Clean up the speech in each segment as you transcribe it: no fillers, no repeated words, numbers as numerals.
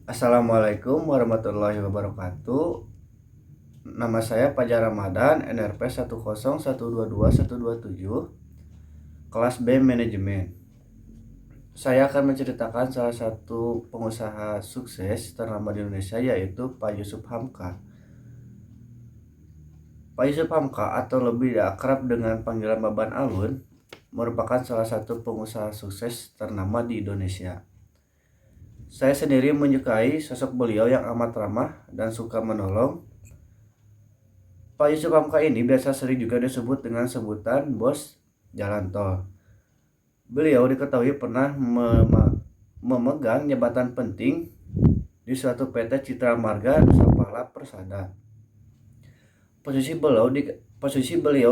Assalamualaikum warahmatullahi wabarakatuh. Nama saya Fajar Ramadan, NRP 101221127, kelas B Manajemen. Saya akan menceritakan salah satu pengusaha sukses ternama di Indonesia, yaitu Pak Yusuf Hamka. Pak Yusuf Hamka, atau lebih akrab dengan panggilan Baban Alun, merupakan salah satu pengusaha sukses ternama di Indonesia. Saya sendiri menyukai sosok beliau yang amat ramah dan suka menolong. Pak Yusuf Hamka ini biasa sering juga disebut dengan sebutan bos jalan tol. Beliau diketahui pernah memegang jabatan penting di suatu PT Citra Marga Nusapala Persada. Posisi beliau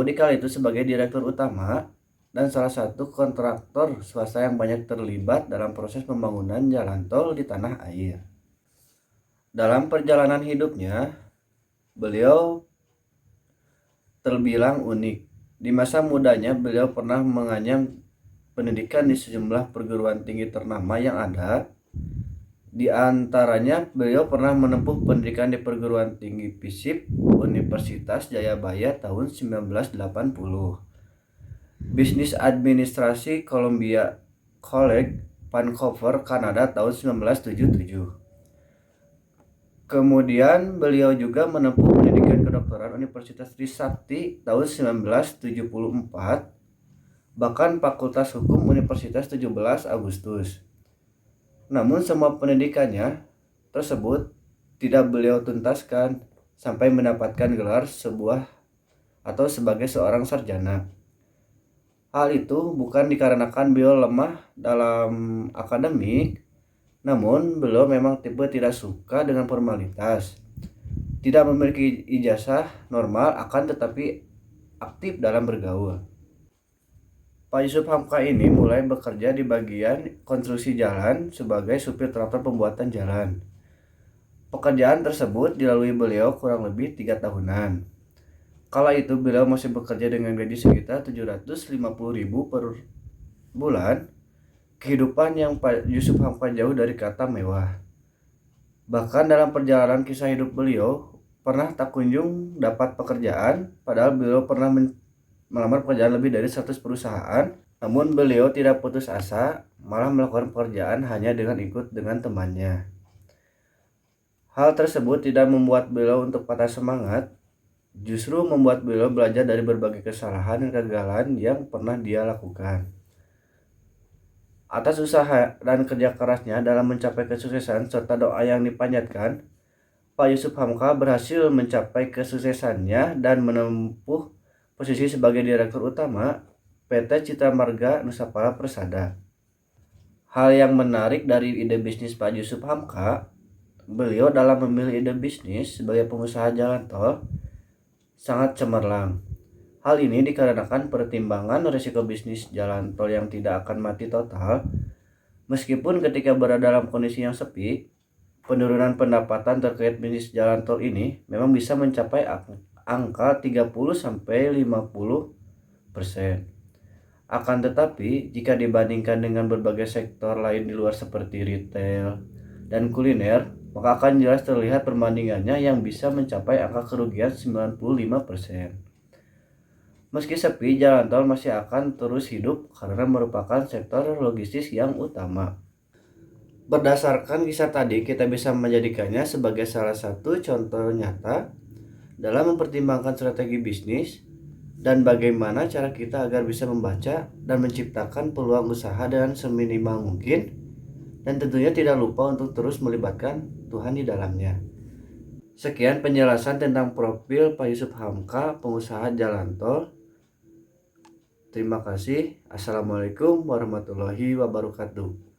di kala itu sebagai direktur utama dan salah satu kontraktor swasta yang banyak terlibat dalam proses pembangunan jalan tol di tanah air. Dalam perjalanan hidupnya, beliau terbilang unik. Di masa mudanya, beliau pernah menganyam pendidikan di sejumlah perguruan tinggi ternama yang ada. Di antaranya, beliau pernah menempuh pendidikan di perguruan tinggi FISIP Universitas Jayabaya tahun 1980. Bisnis Administrasi Columbia College, Vancouver, Kanada tahun 1977. Kemudian beliau juga menempuh pendidikan kedokteran Universitas Trisakti tahun 1974, bahkan Fakultas Hukum Universitas 17 Agustus. Namun semua pendidikannya tersebut tidak beliau tuntaskan sampai mendapatkan gelar sebagai seorang sarjana. Hal itu bukan dikarenakan beliau lemah dalam akademik, namun beliau memang tipe tidak suka dengan formalitas. Tidak memiliki ijazah normal, akan tetapi aktif dalam bergaul. Pak Yusuf Hamka ini mulai bekerja di bagian konstruksi jalan sebagai supir traktor pembuatan jalan. Pekerjaan tersebut dilalui beliau kurang lebih 3 tahunan. Kala itu beliau masih bekerja dengan gaji sekitar 750.000 per bulan. Kehidupan yang Pak Yusuf Hamka jauh dari kata mewah. Bahkan dalam perjalanan kisah hidup beliau, pernah tak kunjung dapat pekerjaan, padahal beliau pernah melamar pekerjaan lebih dari 100 perusahaan. Namun beliau tidak putus asa, malah melakukan pekerjaan hanya dengan ikut dengan temannya. Hal tersebut tidak membuat beliau untuk patah semangat, justru membuat beliau belajar dari berbagai kesalahan dan kegagalan yang pernah dia lakukan. Atas usaha dan kerja kerasnya dalam mencapai kesuksesan serta doa yang dipanjatkan, Pak Yusuf Hamka berhasil mencapai kesuksesannya dan menempuh posisi sebagai Direktur Utama PT Citra Marga Nusapala Persada. Hal yang menarik dari ide bisnis Pak Yusuf Hamka, beliau dalam memilih ide bisnis sebagai pengusaha jalan tol sangat cemerlang. Hal ini dikarenakan pertimbangan risiko bisnis jalan tol yang tidak akan mati total. Meskipun ketika berada dalam kondisi yang sepi, penurunan pendapatan terkait bisnis jalan tol ini memang bisa mencapai angka 30-50%. Akan tetapi, jika dibandingkan dengan berbagai sektor lain di luar seperti retail dan kuliner, maka akan jelas terlihat perbandingannya yang bisa mencapai angka kerugian 95%. Meski sepi, jalan tol masih akan terus hidup karena merupakan sektor logistis yang utama. Berdasarkan kisah tadi, kita bisa menjadikannya sebagai salah satu contoh nyata dalam mempertimbangkan strategi bisnis dan bagaimana cara kita agar bisa membaca dan menciptakan peluang usaha dengan seminimal mungkin, dan tentunya tidak lupa untuk terus melibatkan Tuhan di dalamnya. Sekian penjelasan tentang profil Pak Yusuf Hamka, pengusaha jalan tol. Terima kasih. Assalamualaikum warahmatullahi wabarakatuh.